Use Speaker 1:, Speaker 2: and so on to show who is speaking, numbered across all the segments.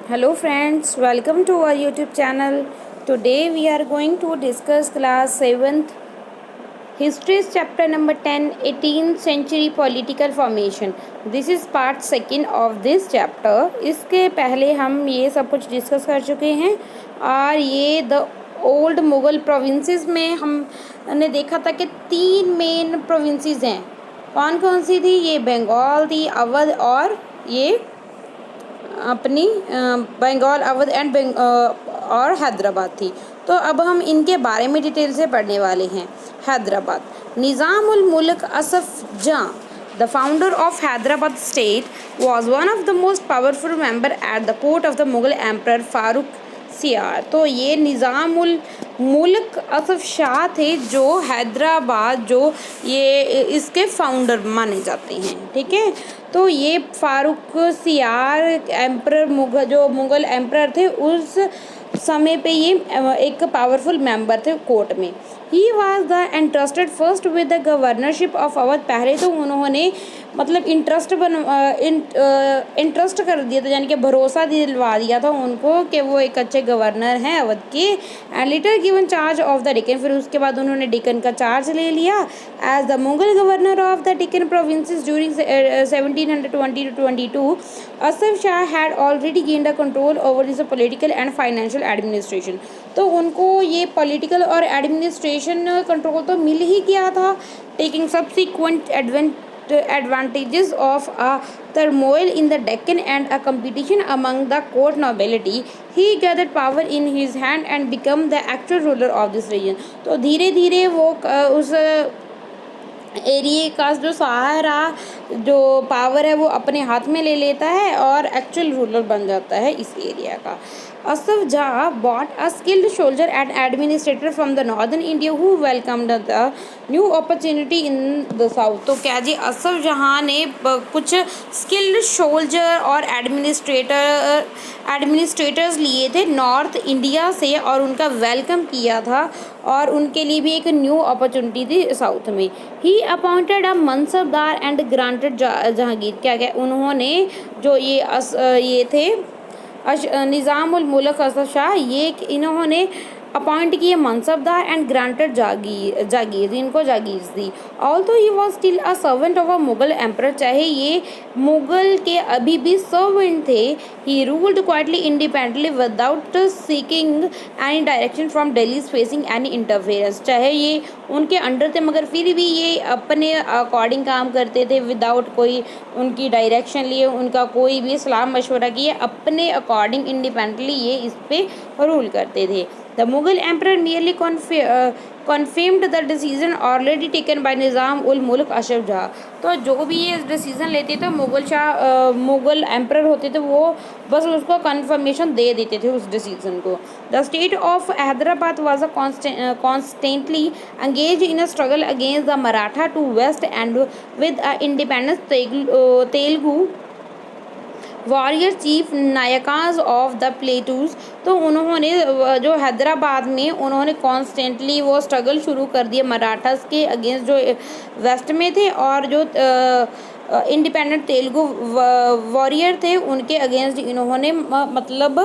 Speaker 1: Hello friends, welcome to our YouTube channel. Today we are going to discuss class 7th History chapter number 10 18th century political formation. This is part second of this chapter. इसके पहले हम ये सब कुछ discuss कर चुके हैं और ये द ओल्ड मुगल प्रोविंसेस में हमने देखा था कि 3 मेन प्रोविंसेस हैं. कौन कौन सी थी? ये बंगाल थी, अवध और ये अपनी बंगाल, अवध एंड और हैदराबाद थी. तो अब हम इनके बारे में डिटेल से पढ़ने वाले हैं. हैदराबाद. निज़ाम उल मुल्क असफ जहाँ, the founder of Hyderabad state, was one of the most powerful member at the court of the Mughal emperor Farooq सियार. तो ये निज़ाम उल मुल्क असफ शाह थे जो हैदराबाद जो ये इसके फाउंडर माने जाते हैं. ठीक है. तो ये फारूक सियार एम्पर जो मुग़ल एम्पर थे उस समय पे ये एक पावरफुल मेंबर थे कोर्ट में. ही was the interested first with the governorship of Awadh. पहले तो उन्होंने मतलब इंटरेस्ट कर दिया था, यानी कि भरोसा दिलवा दिया था उनको कि वो एक अच्छे गवर्नर हैं अवध के. And later given charge of the Deccan. फिर उसके बाद उन्होंने डेक्कन का चार्ज ले लिया as the Mughal governor of the Deccan provinces during 1720-22. Asaf Shah had already gained the control over this political and financial administration. तो उनको ये पॉलिटिकल और एडमिनिस्ट्रेशन कंट्रोल तो मिल ही गया था. Taking subsequent advantages of a turmoil in the Deccan and a competition among the court nobility, he gathered power in his hand and became the actual ruler of this region. तो धीरे धीरे वो उस area का जो सहारा जो power है वो अपने हाथ में ले लेता है और एक्चुअल रूलर बन जाता है इस एरिया का. असफ जहाँ bought a skilled soldier and administrator from the northern India who welcomed the new opportunity in the south. तो क्या जी असफ जहाँ ने कुछ स्किल्ड सोल्जर और एडमिनिस्ट्रेटर्स लिए थे नॉर्थ इंडिया से और उनका वेलकम किया था और उनके लिए भी एक न्यू अपॉर्चुनिटी थी साउथ में. ही appointed a mansabdar and granted Jahangir. क्या क्या उन्होंने जो ये थे निज़ाम उल मुल्क असफ शाह, ये इन्होंने अपॉइंट किए मनसबदार एंड ग्रांटेड जागीर इनको जागीर दी. Although he was still a servant of a Mughal emperor. चाहे ये मुगल के अभी भी सर्वेंट थे. He ruled quietly independently without seeking any direction from Delhi facing any interference. चाहे ये उनके अंडर थे मगर फिर भी ये अपने अकॉर्डिंग काम करते थे विदाउट कोई उनकी डायरेक्शन लिए, उनका कोई भी सलाह मशवरा किए, अपने अकॉर्डिंग इंडिपेंडेंटली ये इस पे रूल करते थे. The Mughal emperor merely confirmed the decision already taken by निज़ाम उल मुल्क असफ जहाँ. तो जो भी ये डिसीज़न लेते थे मुग़ल एम्पर होते थे वो बस उसको कन्फर्मेशन दे देते थे उस डिसीज़न को. The state of Hyderabad was constantly engage in a struggle against the Maratha to west and with independence Telugu warrior chief Nayakas of the plateaus. तो उन्होंने जो हैदराबाद में उन्होंने कॉन्स्टेंटली वो स्ट्रगल शुरू कर दिया मराठास के अगेंस्ट जो वेस्ट में थे और जो इंडिपेंडेंट तेलुगु वॉरियर थे उनके अगेंस्ट इन्होंने मतलब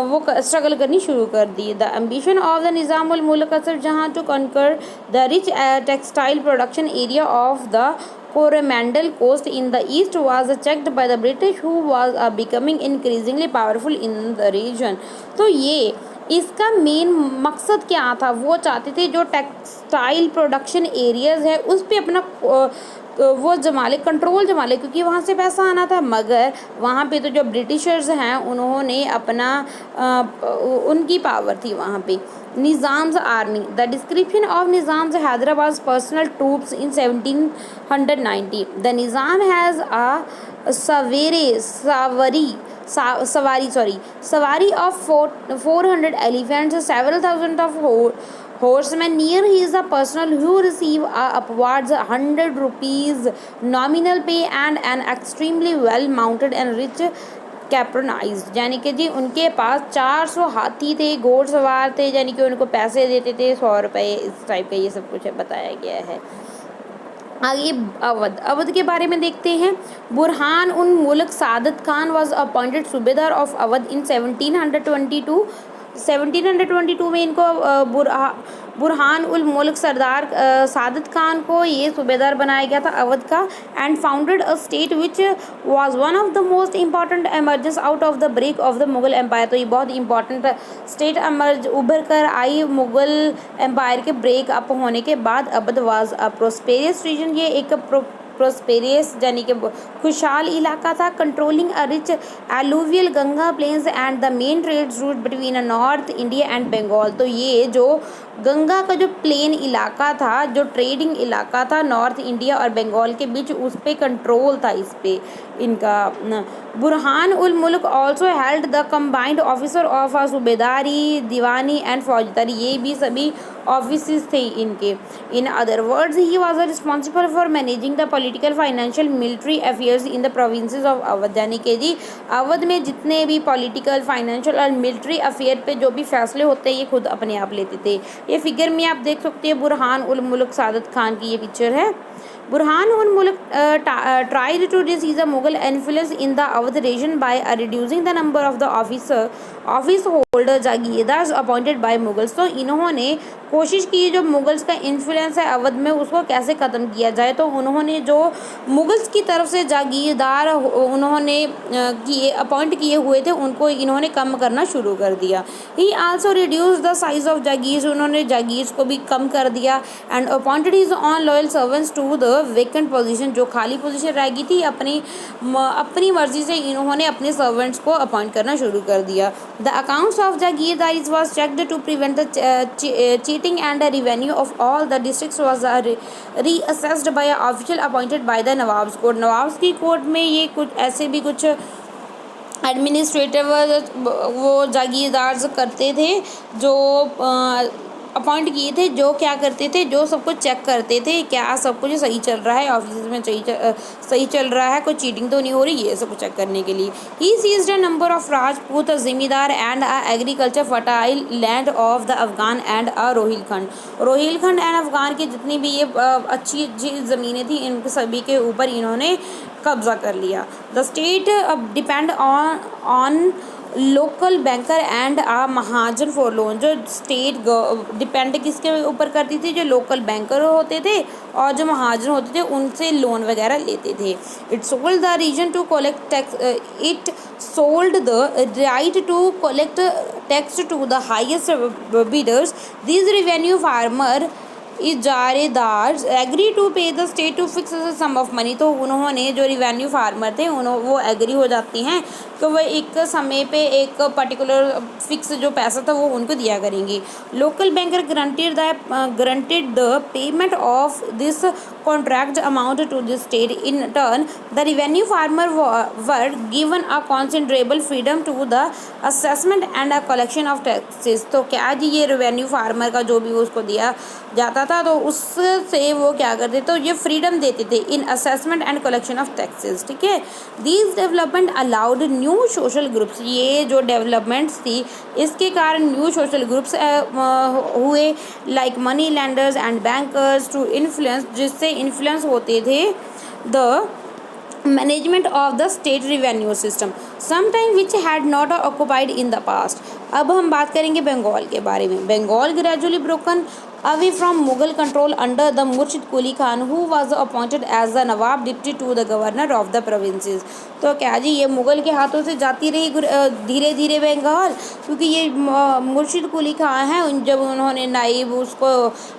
Speaker 1: वो स्ट्रगल करनी शुरू कर दी. The ambition of the Nizam ul Mulk Asaf Jah to conquer the rich textile production area of the Coromandel coast in the east was checked by the British who was becoming increasingly powerful in the region. तो ये इसका main मकसद क्या था? वो चाहते थे जो टेक्सटाइल प्रोडक्शन एरियाज़ है उस पे अपना वो कंट्रोल जमा ले क्योंकि वहाँ से पैसा आना था. मगर वहाँ पे तो जो ब्रिटिशर्स हैं उन्होंने अपना उनकी पावर थी वहाँ पे. Nizam's army. The description of Nizam's Hyderabad's personal troops in 1790. The Nizam has a savari of 400 elephants, several thousand of horsemen near his personal who receive upwards 100 rupees nominal pay and an extremely well mounted and rich कैप्रोनाइज्ड. यानी कि जी उनके पास 400 हाथी थे, घोड़सवार थे, यानी कि उनको पैसे देते थे 100 रुपये इस टाइप का ये सब कुछ बताया गया है. आगे अवध के बारे में देखते हैं। बुरहान उन मुल्क सादत खान वॉज अपॉइंटेड सूबेदार ऑफ अवध इन 1722। 1722 में इनको बुरहान उल मुल्क सरदार सादत खान को ये सूबेदार बनाया गया था अवध का। And founded a state which was one of the most important emergence out of the break of the Mughal empire. तो ये बहुत इंपॉर्टेंट स्टेट उभर कर आई मुगल एम्पायर के ब्रेक अप होने के बाद। Awadh was a prosperous region, ये एक प्रोस्पेरियस यानी कि खुशहाल इलाका था। Controlling a rich alluvial Ganga plains and the main trade route between north India and Bengal. तो ये जो गंगा का जो प्लेन इलाका था, जो ट्रेडिंग इलाका था नॉर्थ इंडिया और बंगाल के बीच, उस पर कंट्रोल था इस पे इनका। Burhan ul Mulk also held the combined officer of subedari, diwani and faujdari, ये भी सभी ऑफिस थे इनके। In other words he was responsible for managing the political, financial, military affairs in the provinces of Awadh. यानी कि जी अवध में जितने भी पॉलिटिकल, फाइनेंशियल और मिलिट्री अफेयर पे जो भी फैसले होते हैं ये खुद अपने आप लेते थे। ये फिगर में आप देख सकते हैं बुरहान उल मुल्क सादत खान की ये पिक्चर है। बुरहान उल मुल्क tried to reduce the Mughal influence in the Awadh region by reducing the number of the office holder jagirdar appointed by Mughals. तो इन्होंने कोशिश की जो मुगल्स का इन्फ्लुएंस है अवध में उसको कैसे ख़त्म किया जाए। तो उन्होंने जो मुगल्स की तरफ से जागीरदार उन्होंने अपॉइंट किए हुए थे उनको इन्होंने कम करना शुरू कर दिया। He also reduce the size of jagir, उन्होंने जागीर को भी कम कर दिया। And appointed his own loyal servants to the vacant position, जो खाली पोजीशन रह गई थी अपनी मर्जी से इन्होंने अपने सर्वेंट्स को अपॉइंट करना शुरू कर दिया। The accounts of jagirdaris was checked to prevent the cheating and the revenue of all the districts was reassessed by a official appointed by the nawabs court. Nawabs की कोर्ट में ये कुछ ऐसे भी कुछ एडमिनिस्ट्रेटिव वो जागीरदार करते थे जो अपॉइंट किए थे, जो क्या करते थे, जो सब कुछ चेक करते थे क्या सब कुछ सही चल रहा है, ऑफिस में सही चल रहा है, कोई चीटिंग तो नहीं हो रही, ये सब कुछ चेक करने के लिए। He seized a number of Rajput zamindar and a agriculture fertile land of the Afghan and a Rohilkhand and Afghan की जितनी भी ये अच्छी ज़मीनें थी इन सभी के ऊपर इन्होंने कब्जा कर लिया। The state depend on local banker and uh mahajan for loan, जो स्टेट डिपेंड किसके ऊपर करती थी, जो लोकल बैंकर होते थे और जो महाजन होते थे उनसे लोन वगैरह लेते थे। It sold the region to collect tax, it sold the right to collect tax to the highest bidders. This revenue farmer ijaredar agree to pay the state to fix sum of money. तो उन्होंने जो revenue farmer थे वो agree हो जाते हैं तो वह एक समय पे एक पर्टिकुलर फिक्स जो पैसा था वो उनको दिया करेंगे। Local banker granted the payment of this contract amount to the state. In turn the revenue farmer were given a considerable freedom to the assessment and a collection of taxes. तो क्या जी ये रिवेन्यू फार्मर का जो भी उसको दिया जाता था तो उससे वो क्या करते तो ये फ्रीडम देते थे in assessment and collection of taxes. ठीक है, these development allowed new social groups, ये जो डेवलपमेंट्स थी इसके कारण न्यू सोशल ग्रुप्स हुए like money lenders and bankers to influence, जिससे इन्फ्लुएंस होते थे the management of the state revenue system sometime which had not occupied in the past. अब हम बात करेंगे बंगाल के बारे में। Bengal gradually broken away from Mughal control under the Murshid Quli Khan, who was appointed as the Nawab deputy to the governor of the provinces। तो क्या जी ये मुग़ल के हाथों से जाती रही धीरे धीरे बंगाल, क्योंकि ये मुर्शिद कुली खान हैं, जब उन्होंने नाइब उसको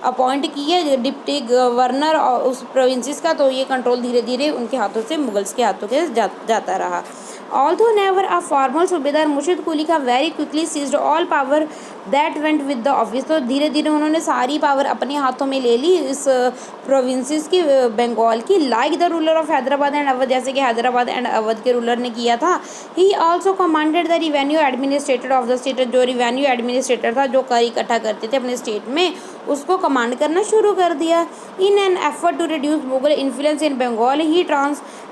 Speaker 1: अपॉइंट किया डिप्टी गवर्नर उस प्रोविंसेस का, तो ये कंट्रोल धीरे धीरे उनके हाथों से मुगल्स के हाथों के जाता रहा। Although never a formal सूबेदार, मुर्शिद कुली का very quickly seized all power that went with the office। तो धीरे धीरे उन्होंने सारी पावर अपने हाथों में ले ली इस प्रोविंसेस की, बंगाल की, like the ruler of Hyderabad and Awadh, जैसे कि हैदराबाद एंड अवध के रूलर ने किया था। He also commanded the revenue administrator of the state, जो रिवेन्यू एडमिनिस्ट्रेटर था जो कर इकट्ठा करते थे अपने स्टेट में, उसको कमांड करना शुरू कर दिया। In an effort to reduce Mughal influence in Bengal he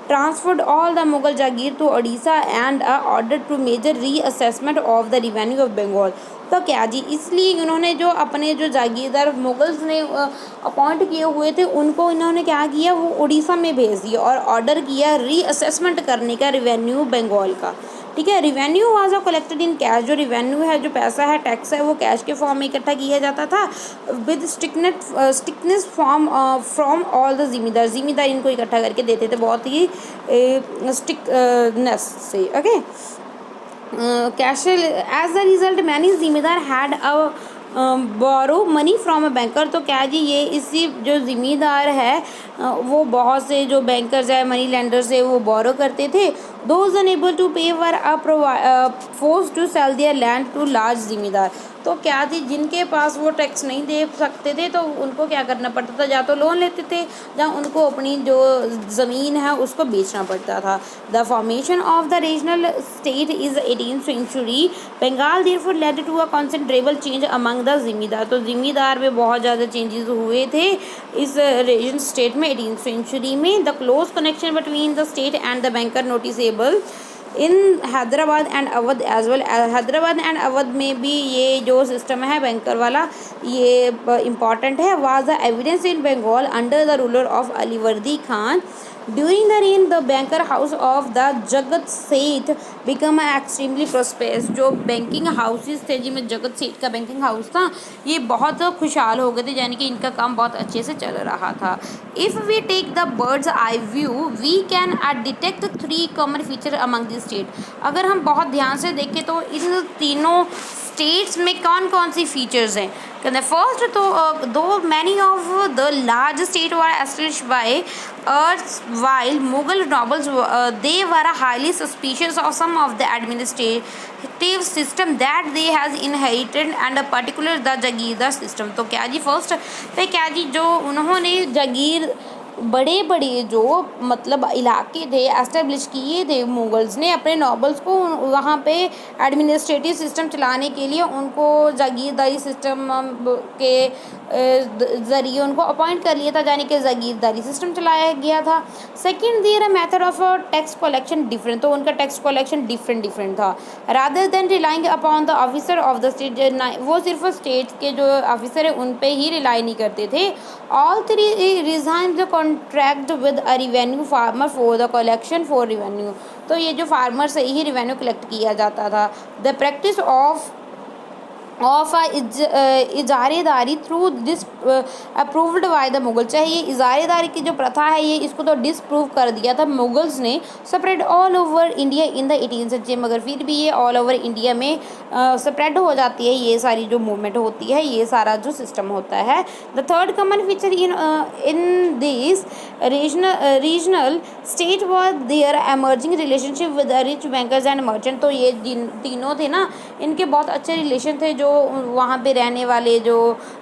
Speaker 1: transferred all the Mughal Jagir to Odisha and ordered to major reassessment of the revenue of Bengal। तो क्या जी, इसलिए उन्होंने जो अपने जो जागीरदार मुगल्स ने अपॉइंट किए हुए थे उनको इन्होंने क्या किया, वो उड़ीसा में भेज दिया और ऑर्डर किया रीअसेसमेंट करने का रेवेन्यू बंगाल का। ठीक है, revenue was collected in cash. जो रिवेन्यू है, जो पैसा है, टैक्स है, वो कैश के फॉर्म में इकट्ठा किया जाता था with strictness form from all the zamindar इनको इकट्ठा करके देते थे बहुत ही स्टिकनेस से। Okay, cash as the result many zamindar had a borrow money from a banker. तो क्या जी, ये इसी जो ज़िम्मेदार है वो बहुत से जो बैंकर्स है, मनी लेंडर्स है, वो बोरो करते थे। Those enable to pay were force to sell their land to large zamindar. तो क्या थी, जिनके पास वो टैक्स नहीं दे सकते थे तो उनको क्या करना पड़ता था, या तो लोन लेते थे या उनको अपनी जो ज़मीन है उसको बेचना पड़ता था। The formation of the regional state is 18th century. Bengal therefore led to a considerable change among the zamindar. तो जिम्मेदार में बहुत ज़्यादा चेंजेस हुए थे इस रीजन स्टेट में 18th सेंचुरी में। The close connection between the state and the banker noticeable in Hyderabad and Awadh as well. Hyderabad and Awadh में भी ये जो सिस्टम है बैंकर वाला, ये इम्पॉर्टेंट है। Was the evidence in Bengal under the ruler of Alivardi Khan. During the reign the banker house of the Jagat Seth become extremely prosperous. जो banking houses थे जिनमें जगत सेठ का बैंकिंग हाउस था, ये बहुत खुशहाल हो गए थे, यानी कि इनका काम बहुत अच्छे से चल रहा था। If we take the bird's eye view we can detect 3 common feature among the state. अगर हम बहुत ध्यान से देखें तो इन तीनों स्टेट्स में कौन कौन सी फीचर्स हैं। कहते हैं फर्स्ट, तो though many of the large state were established by earth while Mughal nobles they were highly suspicious of some of the administrative system that they has inherited and particular the jagirdar system. तो क्या जी, first पे क्या जी, जो उन्होंने जागीर बड़े बड़े जो मतलब इलाके थे एस्टेब्लिश किए थे मुगल्स ने अपने नॉबल्स को, वहाँ पे एडमिनिस्ट्रेटिव सिस्टम चलाने के लिए उनको जागीरदारी सिस्टम के ज़रिए उनको अपॉइंट कर लिया था, यानी कि जागीरदारी सिस्टम चलाया गया था। Second, their method of tax collection different. तो उनका टैक्स कलेक्शन डिफरेंट था। Rather than relying upon the officer of the state, वो सिर्फ स्टेट के जो ऑफिसर है उन पे ही रिलाई नहीं करते थे। All three resign the contract with a revenue farmer for the collection for revenue. तो ये जो फार्मर से ही रिवेन्यू कलेक्ट किया जाता था। The practice of ijaredari through this approved by the Mughal. चाहे ये इजारेदारी की जो प्रथा है ये इसको तो डिसप्रूव कर दिया था मुगल्स ने। Spread all over India in the 18th century, मगर फिर भी ये ऑल ओवर इंडिया में स्प्रेड हो जाती है, ये सारी जो मूवमेंट होती है, ये सारा जो सिस्टम होता है। The third common feature in this regional state was their emerging relationship with rich bankers and merchant. तो ये तीनों थे ना, इनके बहुत अच्छे रिलेशन थे जो वहाँ पे रहने वाले जो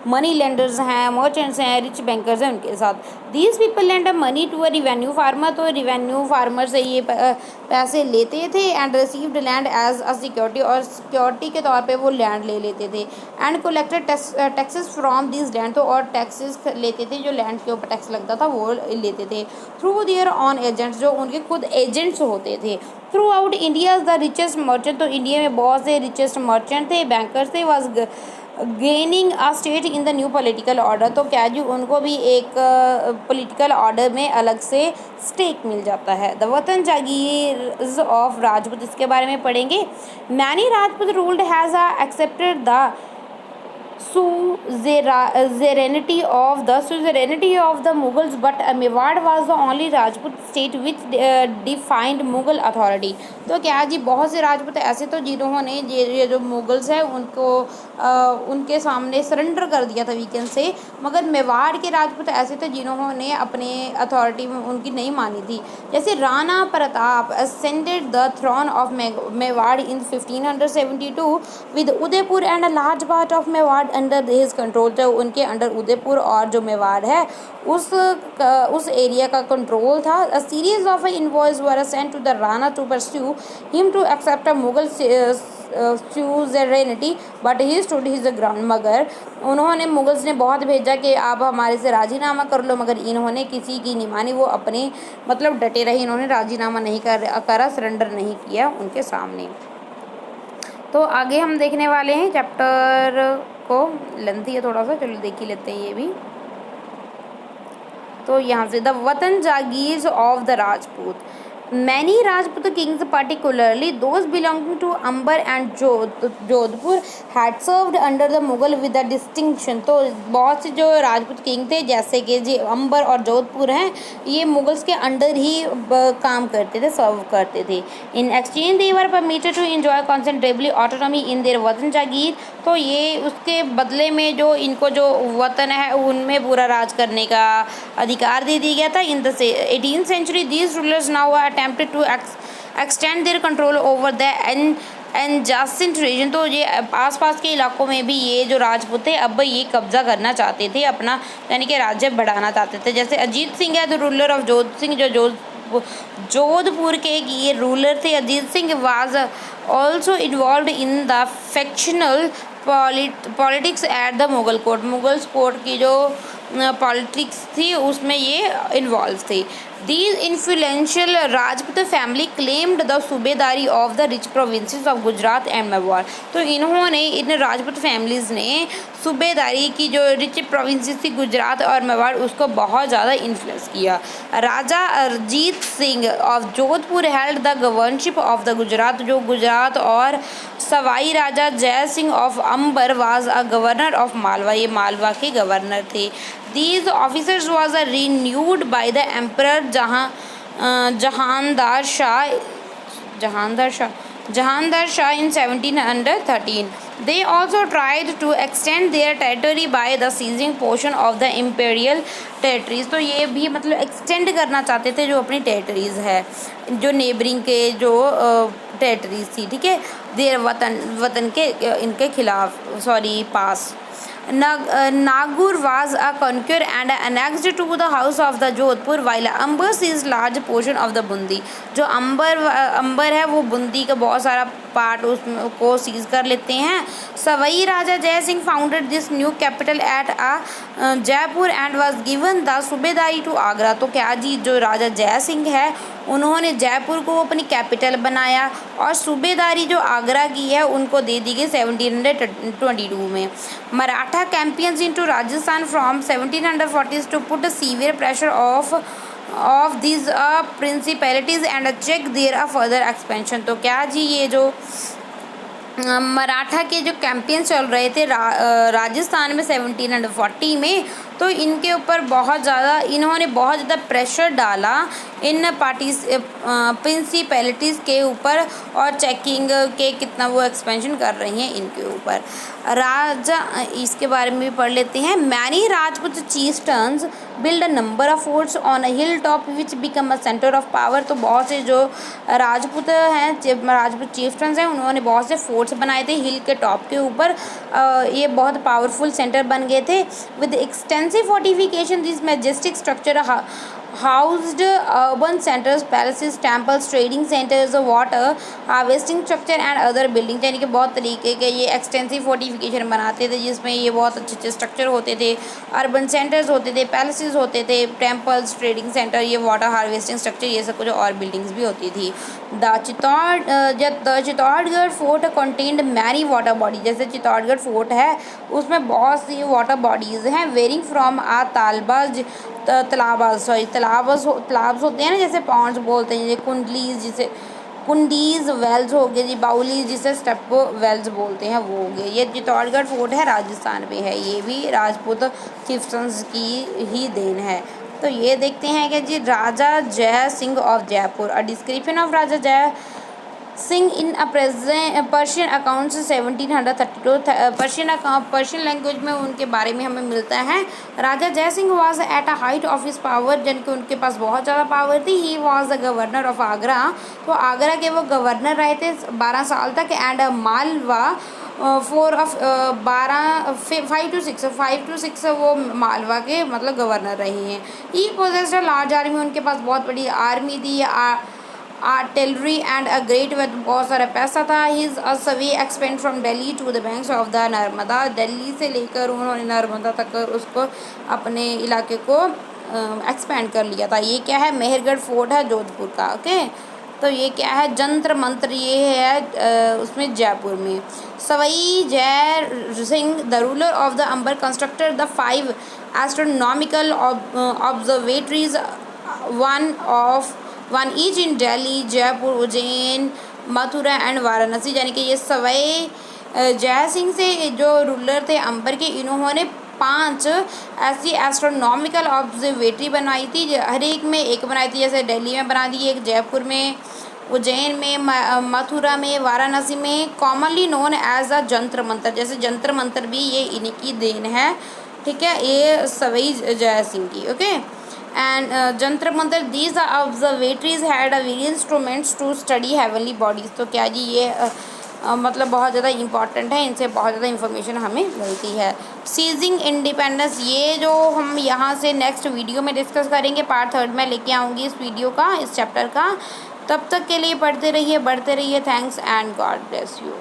Speaker 1: मनी लेंडर्स हैं, मर्चेंट्स हैं, रिच बैंकर्स हैं, उनके साथ। These people lend money to a revenue farmer. तो रिवेन्यू फार्मर से ये पैसे लेते थे and received land as a security, और सिक्योरिटी के तौर पे वो लैंड ले लेते थे। And collected taxes from this land. तो और टैक्सेस लेते थे, जो लैंड के ऊपर टैक्स लगता था वो लेते थे थ्रू देयर ऑन एजेंट्स, जो उनके खुद एजेंट्स होते थे। Through out India the richest merchant. तो इंडिया में बहुत से रिचेस्ट मर्चेंट थे, बैंकर्स थे। Was gaining a state in the new political order. तो क्या जी, उनको भी एक पॉलिटिकल ऑर्डर में अलग से स्टेक मिल जाता है। द वतन जागीर ऑफ राजपूत, इसके बारे में पढ़ेंगे। Many Rajput ruled has accepted the suzerainty of the Mughals, but Mewar was the only Rajput state which defined Mughal authority। तो क्या जी, बहुत से राजपूत ऐसे तो जिन्होंने ये जो मुगल्स है उनको उनके सामने सरेंडर कर दिया था वीकेंड से, मगर मेवाड़ के राजपूत ऐसे थे जिन्होंने अपने अथॉरिटी में उनकी नहीं मानी थी। जैसे Rana Pratap ascended the throne of Mewar in 1572 with Udaipur and a large part of Mewar under his control. तो उनके अंडर उदयपुर और जो मेवाड़ है उस एरिया का कंट्रोल था। A series of envoys were sent to the Rana to pursue him to accept a Mughal suzerainty but he stood his ground. मगर उन्होंने मुगल्स ने बहुत भेजा कि आप हमारे से राजीनामा कर लो, मगर इन्होंने किसी की नहीं मानी, वो अपने मतलब डटे रहे, इन्होंने राजीनामा नहीं करा, सरेंडर नहीं किया उनके सामने। तो आगे हम देखने वाले हैं चैप्टर को, लेंथी है थोड़ा सा, चलो देख ही लेते हैं ये भी। तो यहाँ से the watan jagir of the Rajput, many Rajput kings, particularly those belonging to Amber and Jodhpur had served under the Mughal with a distinction। तो बहुत से जो राजपूत किंग थे जैसे कि जी अंबर और जोधपुर हैं, ये मुगल्स के अंडर ही काम करते थे, सर्व करते थे। In exchange they were permitted to enjoy considerably autonomy in their watan jagir. तो ये उसके बदले में जो इनको जो वतन है उनमें पूरा राज करने का अधिकार दे दिया गया था। इन the 18th century these rulers now attempted to extend their control over the adjacent region। तो ये आसपास के इलाकों में भी ये जो राजपूत थे अब ये कब्जा करना चाहते थे, अपना यानी कि राज्य बढ़ाना चाहते थे। जैसे अजीत सिंह है the ruler of Jodh Singh, जो जोधपुर के ये रूलर थे। Ajit Singh was also involve in the factional politics at the Mughal court. Mughals court की जो पॉलिटिक्स थी उसमें ये इन्वॉल्व थे। These influential Rajput family claimed the सूबेदारी of the rich provinces of Gujarat and Mewar. तो इन्होंने इन राजपूत फैमिलीज़ ने सूबेदारी की जो रिच प्रोविंसेस थी गुजरात और मेवाड़ उसको बहुत ज़्यादा इन्फ्लुएंस किया। Raja Ajit Singh of Jodhpur held the governorship of the Gujarat. जो गुजरात और Sawai Raja Jai Singh of Amber was a governor of Malwa, ये मालवा के गवर्नर थे। These officers was renewed by the emperor Jahandar Shah in 1713। They also tried to extend their territory by the seizing portion of the imperial territories। तो ये भी मतलब extend करना चाहते थे जो अपनी टेरिटरीज़ है, जो नेबरिंग के जो टेरिटरीज थी, ठीक है, देर वतन के इनके खिलाफ पास। Nagur was a conqueror and annexed to the house of the Jodhpur, while Amber seized large portion of the Bundi। जो अंबर है वो बुंदी का बहुत सारा पार्ट उसको सीज कर लेते हैं। Sawai Raja Jai Singh founded this new capital at Jaipur and was given the subedari to Agra. तो क्या जी जो राजा जय सिंह है उन्होंने जयपुर को अपनी कैपिटल बनाया और सूबेदारी जो आगरा की है उनको दे दी गई 1722 में। Maratha campaigns into Rajasthan from 1740 to put severe pressure of this principalities and check their further expansion. तो क्या जी ये जो मराठा के जो कैंपियन चल रहे थे राजस्थान में 1740 में, तो इनके ऊपर इन्होंने बहुत ज़्यादा प्रेशर डाला इन प्रिंसिपैलिटीज़ के ऊपर और चेकिंग के कितना वो एक्सपेंशन कर रही हैं इनके ऊपर। राजा इसके बारे में भी पढ़ लेते हैं। Many Rajput chieftains build a number of forts on a hill top which become a centre of power. तो बहुत से जो राजपूत चीफ्टन्स हैं उन्होंने बहुत से फोर्ट्स बनाए थे हिल के टॉप के ऊपर, ये बहुत पावरफुल सेंटर बन गए थे। With extensive fortification this majestic structure housed urban centers, palaces, temples, trading centers, water harvesting structure and other buildings। यानी कि बहुत तरीके के ये एक्सटेंसिव फोर्टिफिकेशन बनाते थे जिसमें ये बहुत अच्छे अच्छे स्ट्रक्चर होते थे, अर्बन सेंटर्स होते थे, पैलेसेस होते थे, टेम्पल्स, ट्रेडिंग सेंटर, ये वाटर हार्वेस्टिंग स्ट्रक्चर, ये सब कुछ और बिल्डिंग्स भी होती थी। The Chittorgarh fort contained many water body. जैसे चित्तौड़गढ़ फोर्ट है उसमें बहुत सी वाटर बॉडीज़ हैं, वेरिंग फ्रॉम तालाबस होते हैं ना, जैसे पॉन्ड्स बोलते हैं, जैसे कुंडीज वेल्स हो गए जी, बाउलीज जिसे स्टेप वेल्स बोलते हैं वो हो गए। ये चित्तौड़गढ़ फोर्ट है राजस्थान में है, ये भी राजपूत चिफ्टन्स की ही देन है। तो ये देखते हैं कि जी Raja Jai Singh of Jaipur, a description of Raja Jai Singh in Persian accounts 1732। Persian language में उनके बारे में हमें मिलता है। Raja Jai Singh was at a height of his power, जिनके उनके पास बहुत ज़्यादा पावर थी। He was the governor of Agra. तो आगरा के वो गवर्नर रहे थे 12 साल तक। एंड मालवा 5 to 6 वो मालवा के मतलब गवर्नर रहे हैं। He possessed a large army, उनके पास बहुत बड़ी आर्मी थी, artillery and a great wealth, बहुत सारा पैसा था। His survey expand from Delhi to the banks of the Narmada. Delhi से लेकर उन्होंने नर्मदा तक उसको अपने इलाके को एक्सपेंड कर लिया था। ये क्या है, मेहरगढ़ फोर्ट है जोधपुर का। ओके, तो ये क्या है, जंतर मंत्र, ये है उसमें जयपुर में। Sawai Jai Singh the ruler of the Amber constructed the 5 astronomical observatories, one each in Delhi, Jaipur, Ujjain, Mathura and Varanasi. यानी कि ये सवाई जय सिंह से जो रूलर थे अंबर के, इन्होंने 5 ऐसी एस्ट्रोनॉमिकल ऑब्जर्वेटरी बनवाई थी, हर एक में एक बनाई थी। जैसे दिल्ली में बना दी, एक जयपुर में, उज्जैन में, मथुरा में, वाराणसी में, commonly known as a Jantar Mantar. जैसे जंतर मंतर भी ये इन्हीं की देन है, ठीक है, ये सवाई जय सिंह की। Okay, and Jantar Mantar, these observatories had a very instruments to study heavenly bodies. तो क्या जी ये मतलब बहुत ज़्यादा इंपॉर्टेंट है, इनसे बहुत ज़्यादा इंफॉर्मेशन हमें मिलती है। सीजिंग इंडिपेंडेंस, ये जो हम यहाँ से नेक्स्ट वीडियो में डिस्कस करेंगे, पार्ट 3 में लेके आऊँगी इस वीडियो का, इस चैप्टर का। तब तक के लिए पढ़ते रहिए, बढ़ते रहिए। Thanks and God bless you.